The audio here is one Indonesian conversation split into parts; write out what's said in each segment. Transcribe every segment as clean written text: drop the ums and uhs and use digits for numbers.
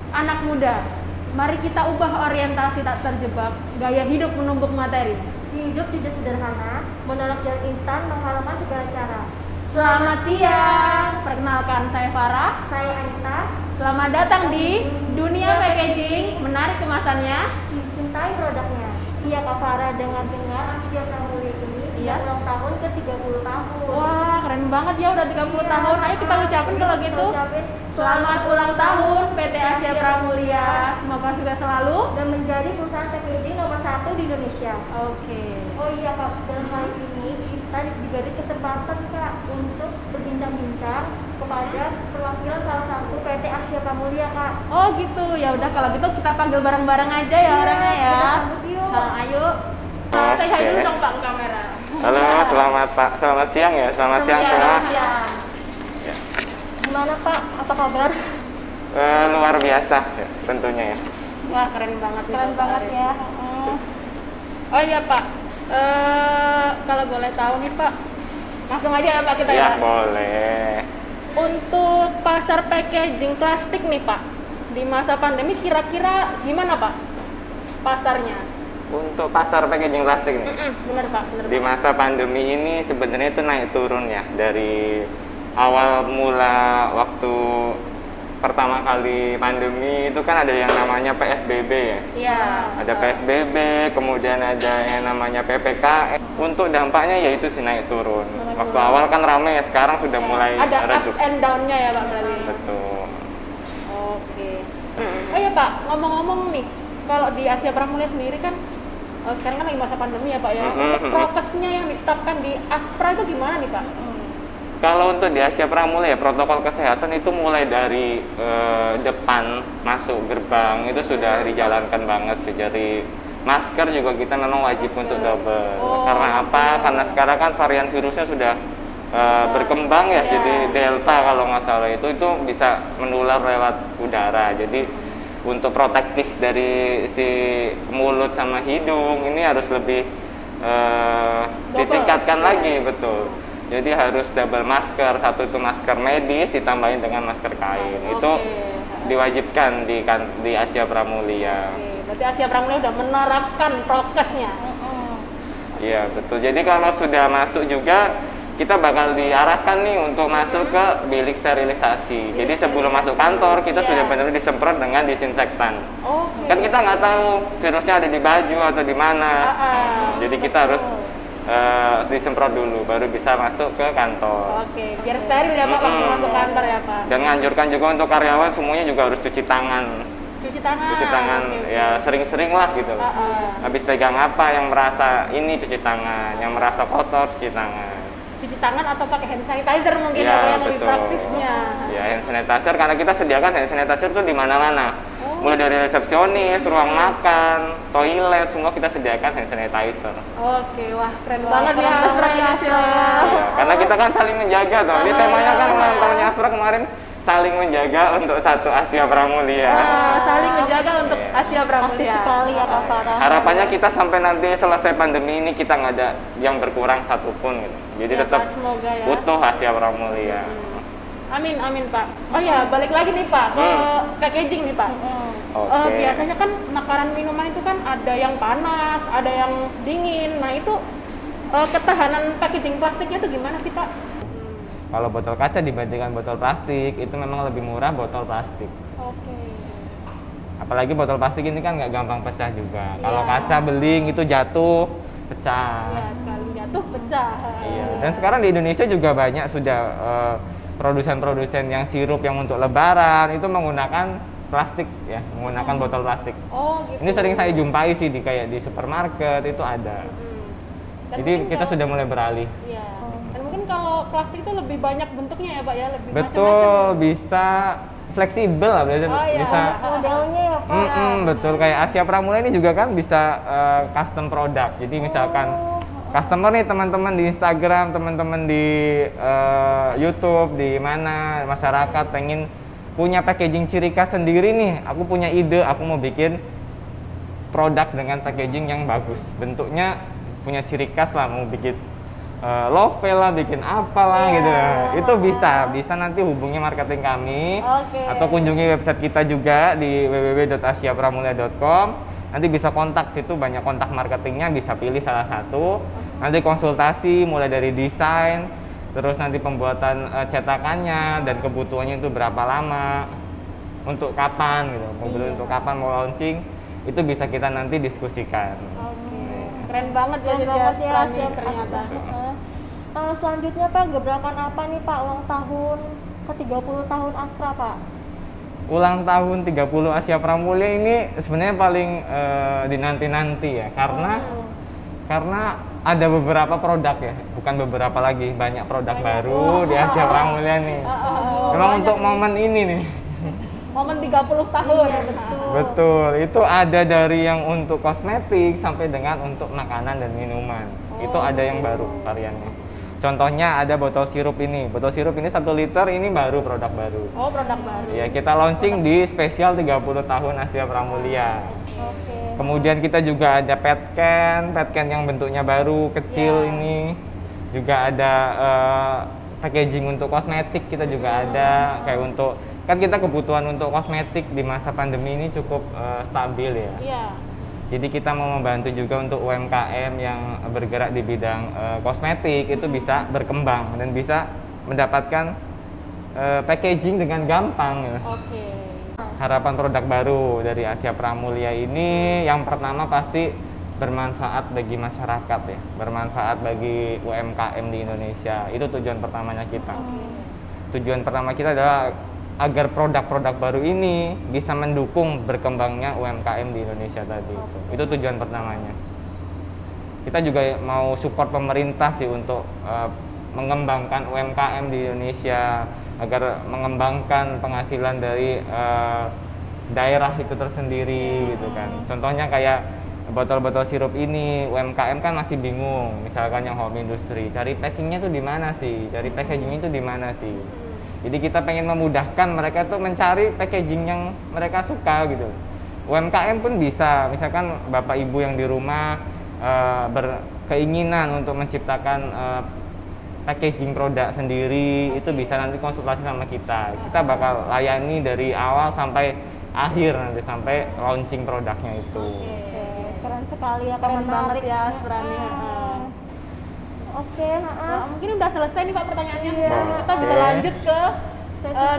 Anak muda, mari kita ubah orientasi tak terjebak, gaya hidup menumpuk materi. Hidup tidak sederhana, menolak jalan instan, menghalalkan segala cara. Selamat siang, perkenalkan saya Farah. Saya Anita. Selamat datang di Dunia Packaging, menarik kemasannya, Cintai produknya. Iya Kak Farah, dengar-dengar Asia Pramulia ini Iya. ulang tahun ke 30 tahun. Wah, keren banget ya, udah 30 Iya. tahun. Ayo kita ucapin kalau gitu. Ucapin Selamat ulang tahun PT Asia Pramulia. Semoga sukses selalu. dan menjadi perusahaan packaging nomor 1 di Indonesia. Oke. Oh iya Kak, dalam hal ini kita diberi kesempatan Kak untuk berbincang-bincang kepada perwakilan salah satu PT Asia Pramulia Kak. Oh gitu. Ya udah kalau gitu kita panggil bareng-bareng aja ya orangnya ya. Kita sambut yuk. Nah, ayo. Saya hai dulu dong Pak ke kamera. Halo, selamat Pak. Selamat siang ya. Selamat siang semua. Siang. Ya. Gimana Pak? Apa kabar? Luar biasa ya, tentunya ya. Wah, keren banget nih, Keren Pak banget Arif. ya. Oh iya Pak. Kalau boleh tahu nih Pak, langsung aja ya Pak kita Ya, ya. boleh. Untuk pasar packaging plastik nih Pak, di masa pandemi kira-kira gimana Pak pasarnya? Untuk pasar packaging plastik nih. Bener Pak, bener Di Pak. masa pandemi ini sebenarnya itu naik turun ya. Dari awal mula waktu pertama kali pandemi itu kan ada yang namanya PSBB ya. Iya. Ada PSBB, kemudian ada yang namanya PPKM. Untuk dampaknya yaitu sih naik turun. Waktu awal kan ramai ya, sekarang sudah mulai Ada ups redup. and down-nya ya Pak berarti. Betul. Oke. Oh iya Pak, ngomong-ngomong nih, kalau di Asia Pramulia sendiri kan sekarang kan lagi masa pandemi ya Pak ya. Untuk prokesnya yang ditetapkan di Aspra itu gimana nih Pak? Kalau untuk di Asia Pramulia, protokol kesehatan itu mulai dari depan masuk gerbang itu sudah dijalankan banget sih. Dari masker juga kita memang wajib untuk double. Karena apa? Karena sekarang kan varian virusnya sudah berkembang ya. Jadi Delta kalau nggak salah itu bisa menular lewat udara. Jadi untuk protektif dari si mulut sama hidung ini harus lebih ditingkatkan lagi, betul. Jadi harus double masker, satu itu masker medis ditambahin dengan masker kain. Itu diwajibkan di Asia Pramulia. Berarti Asia Pramulia udah menerapkan prokesnya. Iya, betul. Jadi kalau sudah masuk juga kita bakal diarahkan nih untuk masuk ke bilik sterilisasi. Jadi sebelum masuk kantor kita sudah benar-benar disemprot dengan disinfektan. Kan kita nggak tahu virusnya ada di baju atau di mana. Jadi kita harus disemprot dulu baru bisa masuk ke kantor. Oke, biar steril ya Pak waktu masuk kantor ya Pak. Dan menganjurkan juga untuk karyawan semuanya juga harus cuci tangan. Cuci tangan. Cuci tangan ya sering-sering lah gitu. Habis pegang apa yang merasa ini cuci tangan, yang merasa kotor cuci tangan. Cuci tangan atau pakai hand sanitizer mungkin Ya, apa yang lebih betul. praktisnya. Ya, hand sanitizer karena kita sediakan hand sanitizer tuh di mana-mana. Mulai dari resepsionis, ruang makan, toilet, semua kita sediakan hand sanitizer. Oke, wah keren banget ya Aspra ya. Iya, karena kita kan saling menjaga toh. Ini temanya kan ulang tahunnya Aspra kemarin saling menjaga untuk satu Asia Pramulia. Saling menjaga untuk Asia Pramulia. Sekali ya Kak Farah. Harapannya kita sampai nanti selesai pandemi ini kita nggak ada yang berkurang satupun gitu. Jadi Ya, tetap Pak, semoga ya. utuh Asia Pramulia. Amin, amin Pak. Oh ya, balik lagi nih Pak ke packaging nih Pak. Oke. Biasanya kan makanan minuman itu kan ada yang panas, ada yang dingin. Nah itu ketahanan packaging plastiknya itu gimana sih Pak? Kalau botol kaca dibandingkan botol plastik itu memang lebih murah botol plastik. Oke. Apalagi botol plastik ini kan nggak gampang pecah juga. Kalau kaca beling itu jatuh pecah. Ya, sekali jatuh pecah. Iya. Dan sekarang di Indonesia juga banyak sudah produsen-produsen yang sirup yang untuk lebaran itu menggunakan plastik ya, menggunakan botol plastik. Oh gitu. Ini sering saya jumpai sih di kayak di supermarket itu ada. Dan Jadi mungkin kita kalau- sudah mulai beralih. Iya. Dan mungkin kalau plastik itu lebih banyak bentuknya ya Pak ya, lebih Betul, bisa fleksibel lah, bisa. Ada modelnya ya Pak. Betul, kayak Asia Pramulia ini juga kan bisa custom product. Jadi misalkan customer nih teman-teman di Instagram, teman-teman di YouTube, di mana masyarakat pengen punya packaging ciri khas sendiri nih. Aku punya ide, aku mau bikin produk dengan packaging yang bagus. Bentuknya punya ciri khas lah, mau bikin Love lah, bikin apalah gitu. Itu bisa nanti hubungi marketing kami atau kunjungi website kita juga di www.asiapramulia.com. Nanti bisa kontak, situ banyak kontak marketingnya, bisa pilih salah satu. Nanti konsultasi mulai dari desain, terus nanti pembuatan cetakannya dan kebutuhannya itu berapa lama, untuk kapan gitu, kemudian untuk kapan mau launching, itu bisa kita nanti diskusikan. Keren banget ya, ternyata. Selanjutnya Pak, gebrakan apa nih Pak ulang tahun ke-30 tahun Aspra Pak? Ulang tahun 30 Asia Pramulia ini sebenarnya paling dinanti-nanti ya, karena ada beberapa produk ya, bukan beberapa lagi, banyak produk baru di Asia Pramulia nih. Memang untuk momen ini nih. Momen 30 tahun. Iya, Betul, itu ada dari yang untuk kosmetik sampai dengan untuk makanan dan minuman. Itu ada yang baru variannya. Contohnya ada botol sirup ini. Botol sirup ini 1 liter, ini baru, produk baru. Oh, produk baru. Ya, kita launching di spesial 30 tahun Asia Pramulia. Kemudian kita juga ada pet can yang bentuknya baru, kecil ini. Juga ada packaging untuk kosmetik, kita juga ada. Kayak untuk, kan kita kebutuhan untuk kosmetik di masa pandemi ini cukup stabil ya. Iya. Jadi kita mau membantu juga untuk UMKM yang bergerak di bidang kosmetik itu bisa berkembang dan bisa mendapatkan packaging dengan gampang. Harapan produk baru dari Asia Pramulia ini yang pertama pasti bermanfaat bagi masyarakat ya, bermanfaat bagi UMKM di Indonesia. Itu tujuan pertamanya kita. Tujuan pertama kita adalah agar produk-produk baru ini bisa mendukung berkembangnya UMKM di Indonesia tadi. Itu tujuan pertamanya. Kita juga mau support pemerintah sih untuk mengembangkan UMKM di Indonesia, agar mengembangkan penghasilan dari daerah itu tersendiri gitu kan. Contohnya kayak botol-botol sirup ini, UMKM kan masih bingung, misalkan yang home industry, cari packingnya tuh di mana sih, cari packaging itu di mana sih. Jadi kita pengen memudahkan mereka tuh mencari packaging yang mereka suka gitu. UMKM pun bisa, misalkan bapak ibu yang di rumah berkeinginan untuk menciptakan packaging produk sendiri, itu bisa nanti konsultasi sama kita. Kita bakal layani dari awal sampai akhir, nanti sampai launching produknya itu. Keren sekali ya, Keren banget ya Aspranya. Nah, mungkin udah selesai nih Pak pertanyaannya. Kita bisa lanjut ke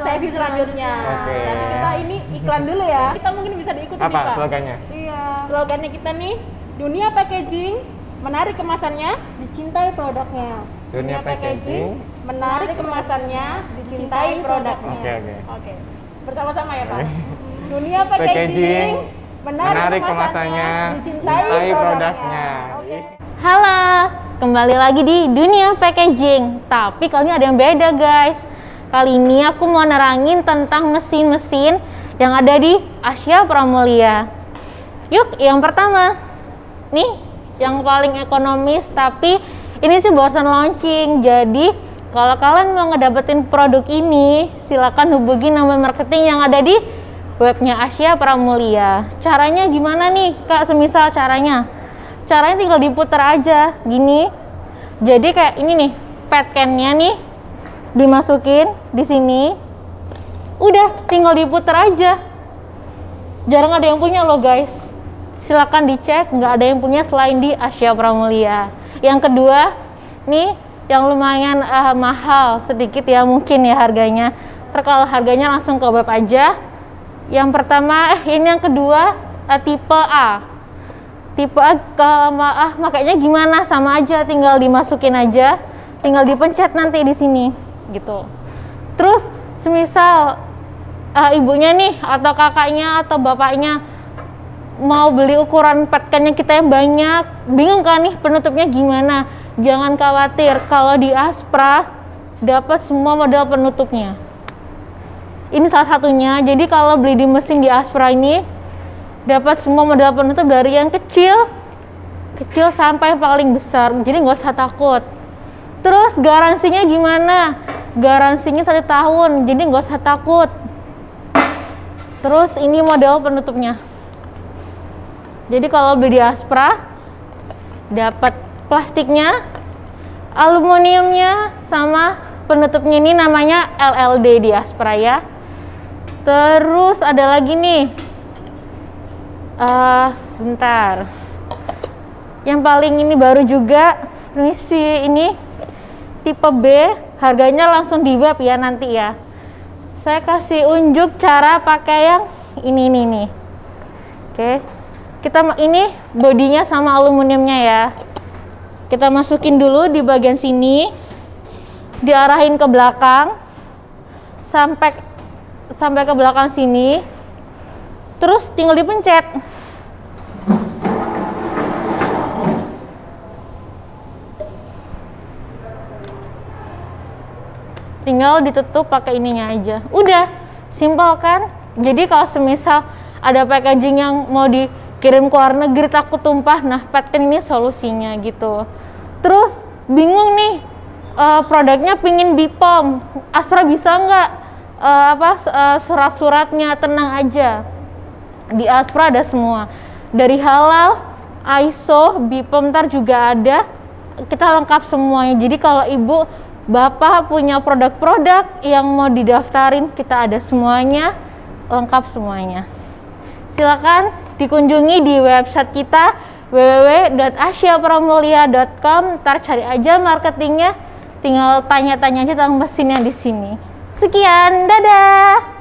sesi selanjutnya. Nanti kita ini iklan dulu ya. Kita mungkin bisa diikuti nih Pak. Apa slogannya? Iya. Slogannya kita nih, dunia packaging, menarik kemasannya, Dicintai produknya. Dunia packaging, menarik kemasannya, dicintai produknya. Oke. Bersama-sama ya Pak. Dunia packaging, menarik kemasannya, dicintai produknya. Halo, kembali lagi di dunia packaging. Tapi kali ini ada yang beda guys. Kali ini aku mau nerangin tentang mesin-mesin yang ada di Asia Pramulia. Yuk, yang pertama. Nih, yang paling ekonomis, tapi ini sih barusan launching. Jadi, kalau kalian mau ngedapetin produk ini, silakan hubungi nomor marketing yang ada di webnya Asia Pramulia. Caranya gimana nih, Kak? Semisal caranya tinggal diputar aja gini. Jadi kayak ini nih, pet can-nya nih dimasukin di sini. Udah, tinggal diputar aja. Jarang ada yang punya loh guys. Silakan dicek, nggak ada yang punya selain di Asia Pramulia. Yang kedua, nih yang lumayan mahal sedikit ya mungkin ya harganya. Kalau harganya langsung ke web aja. Yang pertama, ini yang kedua tipe A. Tipe A kalau makanya gimana, sama aja, tinggal dimasukin aja, tinggal dipencet nanti di sini gitu. Terus semisal ibunya nih atau kakaknya atau bapaknya mau beli ukuran pet can-nya kita yang banyak, bingung kan nih penutupnya gimana? Jangan khawatir, kalau di Aspra dapat semua model penutupnya. Ini salah satunya. Jadi kalau beli di mesin di Aspra ini dapat semua model penutup dari yang kecil sampai paling besar, jadi nggak usah takut. Terus garansinya gimana? Garansinya 1 tahun, jadi nggak usah takut. Terus ini model penutupnya. Jadi kalau beli di Aspra dapat plastiknya, aluminiumnya sama penutupnya ini namanya LLD di Aspra ya. Terus ada lagi nih, bentar, yang paling ini baru juga, permisi, ini tipe B, harganya langsung di web ya nanti ya. Saya kasih unjuk cara pakai yang ini nih. Oke, kita ini bodinya sama aluminiumnya ya. Kita masukin dulu di bagian sini, diarahin ke belakang sampai ke belakang sini, terus tinggal dipencet. Tinggal ditutup pakai ininya aja. Udah, simpel kan? Jadi kalau semisal ada packaging yang mau dikirim ke luar negeri takut tumpah, nah Petken ini solusinya gitu. Terus bingung nih, produknya pingin BPOM, Aspra bisa nggak surat-suratnya? Tenang aja, di Aspra ada semua, dari halal, ISO, BPOM ntar juga ada, kita lengkap semuanya. Jadi kalau ibu bapak punya produk-produk yang mau didaftarin, kita ada semuanya, lengkap semuanya. Silakan dikunjungi di website kita www.asiapramulia.com. Ntar cari aja marketingnya, tinggal tanya-tanya aja tentang mesinnya di sini. Sekian, dadah.